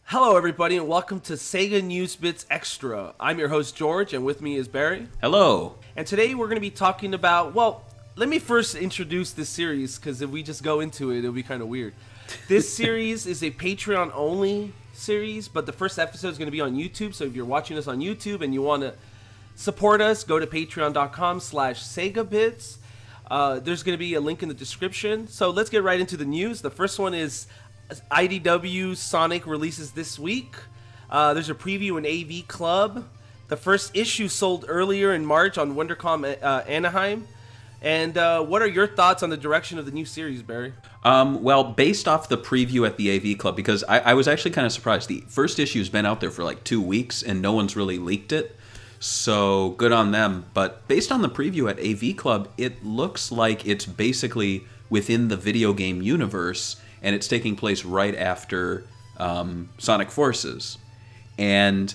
Hello, everybody, and welcome to SEGA News Bits Extra. I'm your host, George, and with me is Barry. Hello. And today we're going to be talking about, well, let me first introduce this series, because if we just go into it, it'll be kind of weird. This series is a Patreon-only series, but the first episode is going to be on YouTube, so if you're watching us on YouTube and you want to support us, go to patreon.com/SegaBits. There's going to be a link in the description. So let's get right into the news. The first one is IDW Sonic releases this week. There's a preview in AV Club. The first issue sold earlier in March on WonderCon Anaheim. And what are your thoughts on the direction of the new series, Barry? Well, based off the preview at the AV Club, because I was actually kind of surprised. The first issue's been out there for like 2 weeks, and no one's really leaked it. So good on them. But based on the preview at AV Club, it looks like it's basically within the video game universe, and it's taking place right after Sonic Forces. And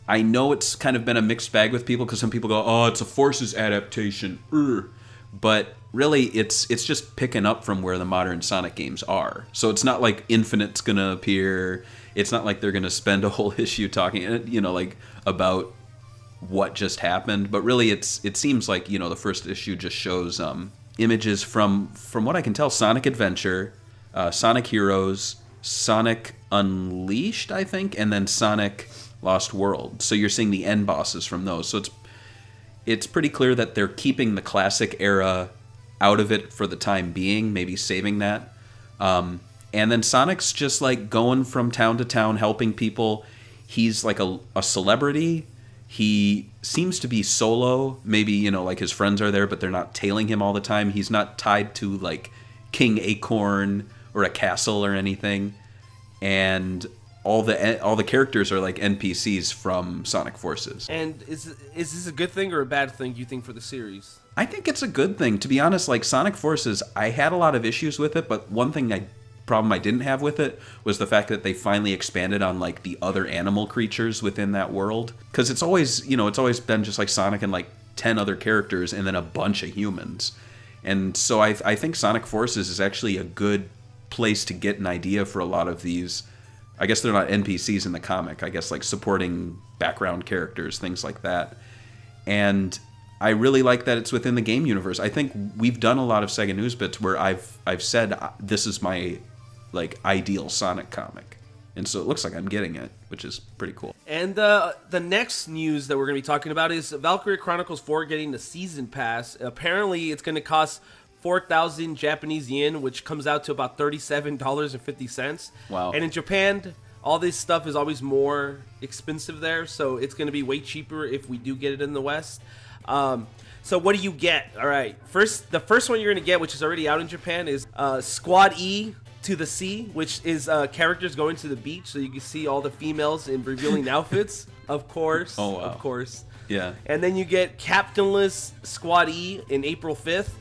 I know it's kind of been a mixed bag with people, because some people go, oh, it's a Forces adaptation. But really, it's just picking up from where the modern Sonic games are. So it's not like Infinite's going to appear. It's not like they're going to spend a whole issue talking, like about what just happened. But really, it seems like, the first issue just shows images from what I can tell, Sonic Adventure, Sonic Heroes, Sonic Unleashed, I think, and then Sonic Lost World. So you're seeing the end bosses from those. So it's pretty clear that they're keeping the classic era out of it for the time being, maybe saving that. And then Sonic's just like going from town to town, helping people. He's like a celebrity. He seems to be solo. Maybe, like his friends are there, but they're not tailing him all the time. He's not tied to like King Acorn or a castle or anything. And all the characters are like NPCs from Sonic Forces. And is this a good thing or a bad thing, you think, for the series? I think it's a good thing. To be honest, like Sonic Forces, I had a lot of issues with it, but one problem I didn't have with it was the fact that they finally expanded on like the other animal creatures within that world. Because it's always been just like Sonic and like 10 other characters and then a bunch of humans. And so I think Sonic Forces is actually a good place to get an idea for a lot of these. I guess they're not NPCs in the comic. I guess like supporting background characters, things like that. And I really like that it's within the game universe. I think we've done a lot of SEGA News Bits where I've said this is my like ideal Sonic comic. And so it looks like I'm getting it, which is pretty cool. And the next news that we're going to be talking about is Valkyria Chronicles 4 getting the Season Pass. Apparently, it's going to cost 4,000 Japanese yen, which comes out to about $37.50. Wow. And in Japan, all this stuff is always more expensive there, so it's going to be way cheaper if we do get it in the West. So what do you get? All right, the first one you're going to get, which is already out in Japan, is Squad E to the Sea, which is characters going to the beach, so you can see all the females in revealing outfits, of course. Oh, wow. Of course. Yeah. And then you get Captainless Squad E in April 5th.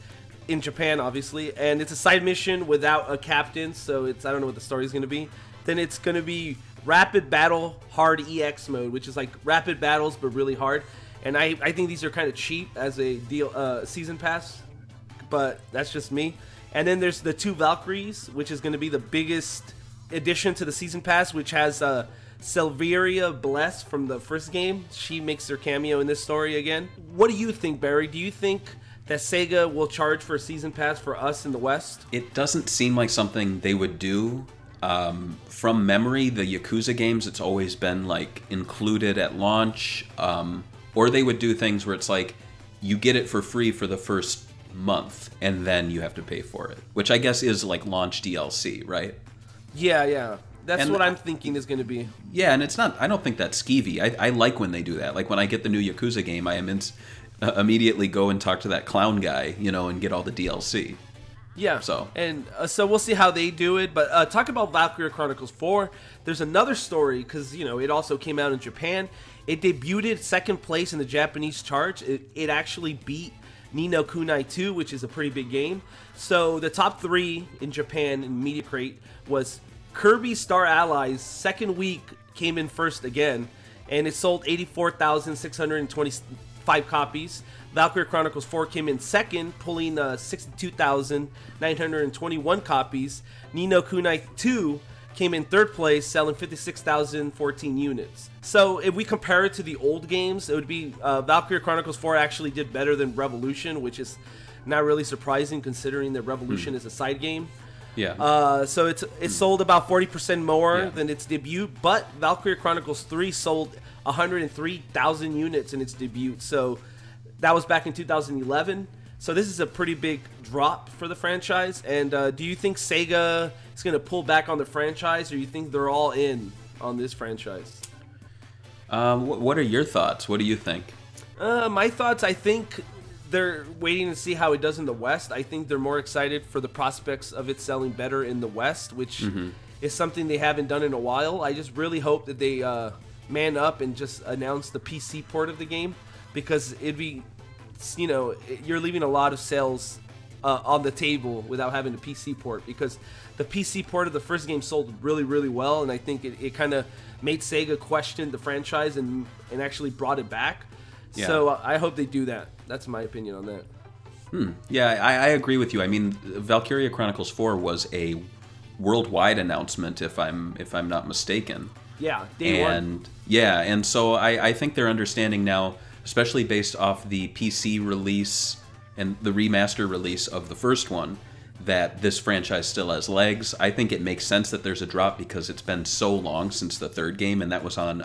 In Japan, obviously, and it's a side mission without a captain, so I don't know what the story is going to be. Then it's going to be Rapid Battle Hard EX mode, which is like rapid battles but really hard. And I think these are kind of cheap as a deal season pass, but that's just me. And then there's the 2 Valkyries, which is going to be the biggest addition to the season pass, which has Selvaria Bless from the first game. She makes her cameo in this story again. What do you think, Barry? Do you think that SEGA will charge for a season pass for us in the West? It doesn't seem like something they would do. From memory, the Yakuza games, it's always been like included at launch, or they would do things where it's like you get it for free for the first month and then you have to pay for it, which I guess is like launch DLC, right? Yeah. That's what I'm thinking is going to be. Yeah, and it's not. I don't think that's skeevy. I like when they do that. Like when I get the new Yakuza game, I am immediately go and talk to that clown guy, and get all the DLC. Yeah. So we'll see how they do it. But talk about Valkyria Chronicles 4. There's another story because it also came out in Japan. It debuted second place in the Japanese charts. It actually beat Ni no Kunai 2, which is a pretty big game. So the top 3 in Japan in Media Crate was Kirby Star Allies. Second week came in first again, and it sold 84,625 copies. Valkyria Chronicles 4 came in second, pulling 62,921 copies. Ni no Kunai 2 came in third place, selling 56,014 units. So if we compare it to the old games, it would be Valkyria Chronicles 4 actually did better than Revolution, which is not really surprising considering that Revolution is a side game. Yeah. So it sold about 40% more than its debut, but Valkyria Chronicles 3 sold 103,000 units in its debut. So that was back in 2011. So this is a pretty big drop for the franchise. And do you think Sega is going to pull back on the franchise, or you think they're all in on this franchise? What are your thoughts? What do you think? My thoughts, I think they're waiting to see how it does in the West. I think they're more excited for the prospects of it selling better in the West, which is something they haven't done in a while. I just really hope that they man up and just announce the PC port of the game, because it'd be, you know, you're leaving a lot of sales on the table without having a PC port, because the PC port of the first game sold really, really well, and I think it kind of made Sega question the franchise and actually brought it back. Yeah. So I hope they do that. That's my opinion on that. Yeah, I agree with you. I mean, Valkyria Chronicles 4 was a worldwide announcement, if I'm not mistaken. Yeah, day one. Yeah, and so I think they're understanding now, especially based off the PC release and the remaster release of the first one, that this franchise still has legs. I think it makes sense that there's a drop because it's been so long since the third game, and that was on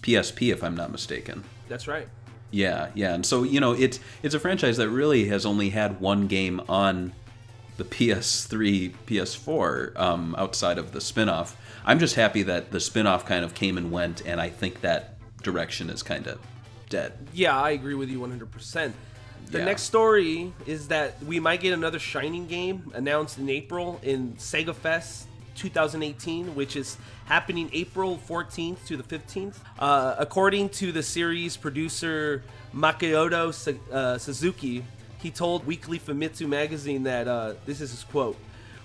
PSP, if I'm not mistaken. That's right. Yeah, and so, you know, it's a franchise that really has only had one game on the PS3, PS4, outside of the spin-off. I'm just happy that the spin-off kind of came and went, and I think that direction is kind of dead. Yeah, I agree with you 100%. The next story is that we might get another Shining game announced in April in SEGA Fest 2018, which is happening April 14th to the 15th. According to the series producer Makoto Suzuki, he told Weekly Famitsu magazine that, this is his quote,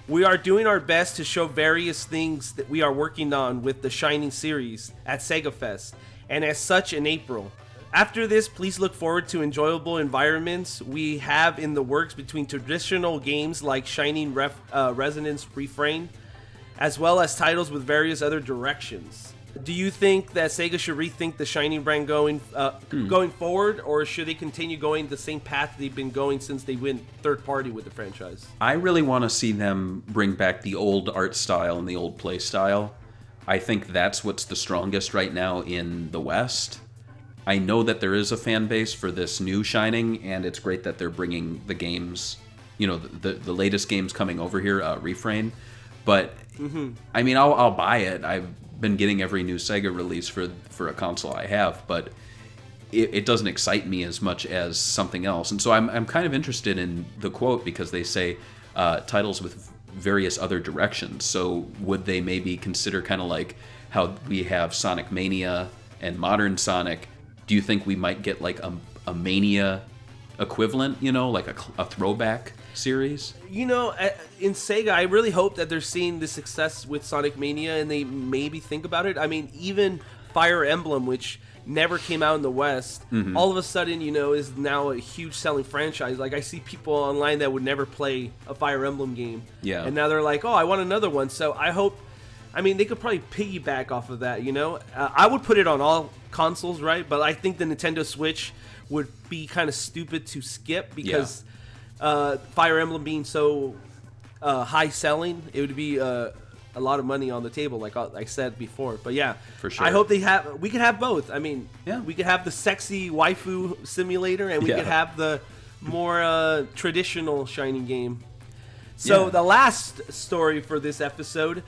"We are doing our best to show various things that we are working on with the Shining series at SEGA Fest, and as such in April. After this, please look forward to enjoyable environments we have in the works between traditional games like Shining Resonance Refrain, as well as titles with various other directions." Do you think that Sega should rethink the Shining brand going forward, or should they continue going the same path they've been going since they went third party with the franchise? I really want to see them bring back the old art style and the old play style. I think that's what's the strongest right now in the West. I know that there is a fan base for this new Shining, and it's great that they're bringing the games, you know, the latest games coming over here, Refrain. But I mean, I'll buy it. I've been getting every new Sega release for a console I have, but it doesn't excite me as much as something else. And so I'm kind of interested in the quote, because they say titles with various other directions. So would they maybe consider kind of like how we have Sonic Mania and Modern Sonic? Do you think we might get like a Mania equivalent, you know, like a throwback series? You know, in Sega, I really hope that they're seeing the success with Sonic Mania and they maybe think about it. I mean, even Fire Emblem, which never came out in the West, all of a sudden, you know, is now a huge selling franchise. Like, I see people online that would never play a Fire Emblem game. Yeah. And now they're like, oh, I want another one. So I hope, I mean, they could probably piggyback off of that, you know? I would put it on all consoles, right? But I think the Nintendo Switch would be kind of stupid to skip, because Fire Emblem being so high selling, it would be a lot of money on the table, like I said before. But yeah, for sure. I hope we could have both. I mean, we could have the sexy waifu simulator, and we could have the more traditional Shining game. So the last story for this episode,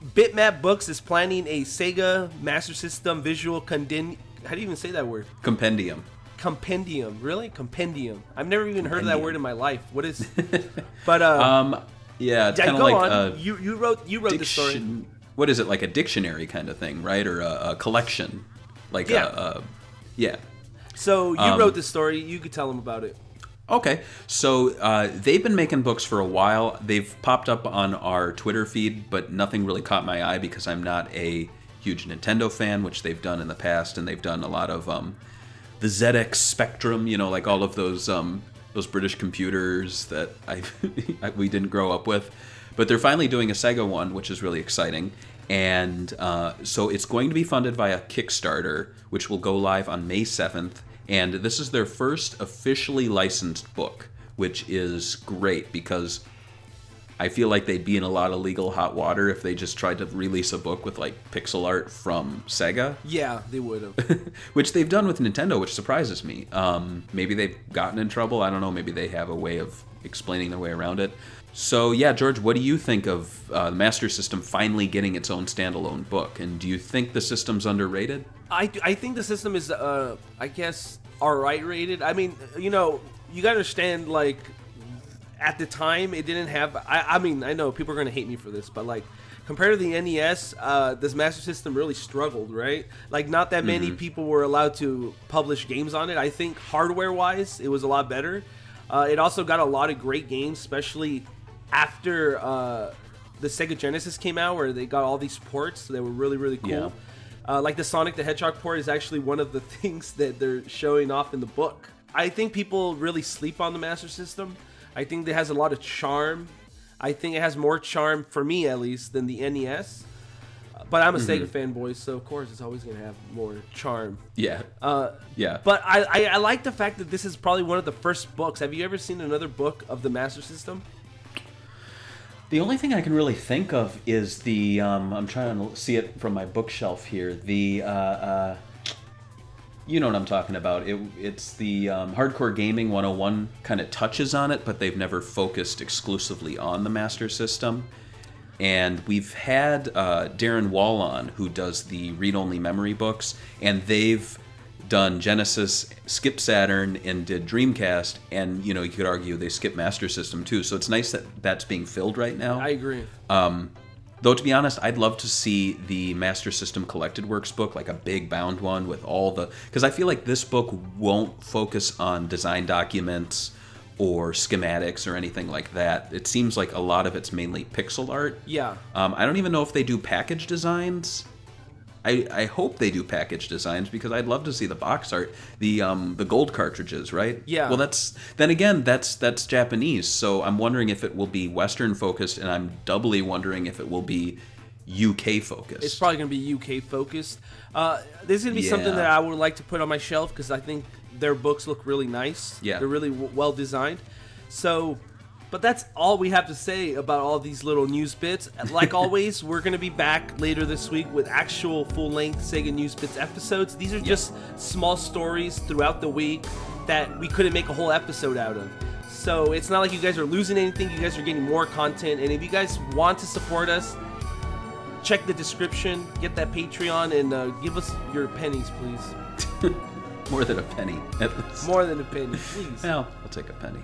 Bitmap Books is planning a Sega Master System visual how do you even say that word? Compendium. Compendium, really? Compendium. I've never even heard of that word in my life. What is? But yeah, it's kind of like you wrote the story. What is it, like a dictionary kind of thing, right? Or a collection, like yeah. So you wrote the story. You could tell them about it. Okay, so they've been making books for a while. They've popped up on our Twitter feed, but nothing really caught my eye because I'm not a huge Nintendo fan, which they've done in the past, and they've done a lot of the ZX Spectrum, you know, like all of those those British computers that we didn't grow up with. But they're finally doing a Sega one, which is really exciting. And so it's going to be funded via Kickstarter, which will go live on May 7th. And this is their first officially licensed book, which is great because I feel like they'd be in a lot of legal hot water if they just tried to release a book with like pixel art from Sega. Yeah, they would have. Which they've done with Nintendo, which surprises me. Maybe they've gotten in trouble. I don't know. Maybe they have a way of explaining their way around it. So yeah, George, what do you think of the Master System finally getting its own standalone book? And do you think the system's underrated? I think the system is, I guess, alright rated. I mean, you know, you gotta understand, like, at the time, it didn't have... I mean, I know people are going to hate me for this, but, like, compared to the NES, this Master System really struggled, right? Like, not that many people were allowed to publish games on it. I think hardware-wise, it was a lot better. It also got a lot of great games, especially after the Sega Genesis came out, where they got all these ports. They were really, really cool. Yeah. Like, the Sonic the Hedgehog port is actually one of the things that they're showing off in the book. I think people really sleep on the Master System. I think it has a lot of charm. I think it has more charm, for me at least, than the NES. But I'm a Sega fanboy, so of course it's always going to have more charm. Yeah. Yeah. But I like the fact that this is probably one of the first books. Have you ever seen another book of the Master System? The only thing I can really think of is the... I'm trying to see it from my bookshelf here. The... you know what I'm talking about. It's the Hardcore Gaming 101 kind of touches on it, but they've never focused exclusively on the Master System. And we've had Darren Wall on, who does the read-only memory books, and they've done Genesis, skipped Saturn, and did Dreamcast, and, you know, you could argue they skipped Master System too, so it's nice that that's being filled right now. I agree. Though, to be honest, I'd love to see the Master System Collected Works book, like a big bound one with all the... Because I feel like this book won't focus on design documents or schematics or anything like that. It seems like a lot of it's mainly pixel art. Yeah. I don't even know if they do package designs. I hope they do package designs because I'd love to see the box art, the gold cartridges, right? Yeah. Well, that's Japanese, so I'm wondering if it will be Western focused, and I'm doubly wondering if it will be UK focused. It's probably going to be UK focused. This is going to be something that I would like to put on my shelf because I think their books look really nice. Yeah. They're really well designed. So... But that's all we have to say about all these little news bits. Like always, we're going to be back later this week with actual full-length SEGA News Bits episodes. These are just small stories throughout the week that we couldn't make a whole episode out of. So it's not like you guys are losing anything. You guys are getting more content. And if you guys want to support us, check the description, get that Patreon, and give us your pennies, please. More than a penny, at least. More than a penny, please. Well, I'll take a penny.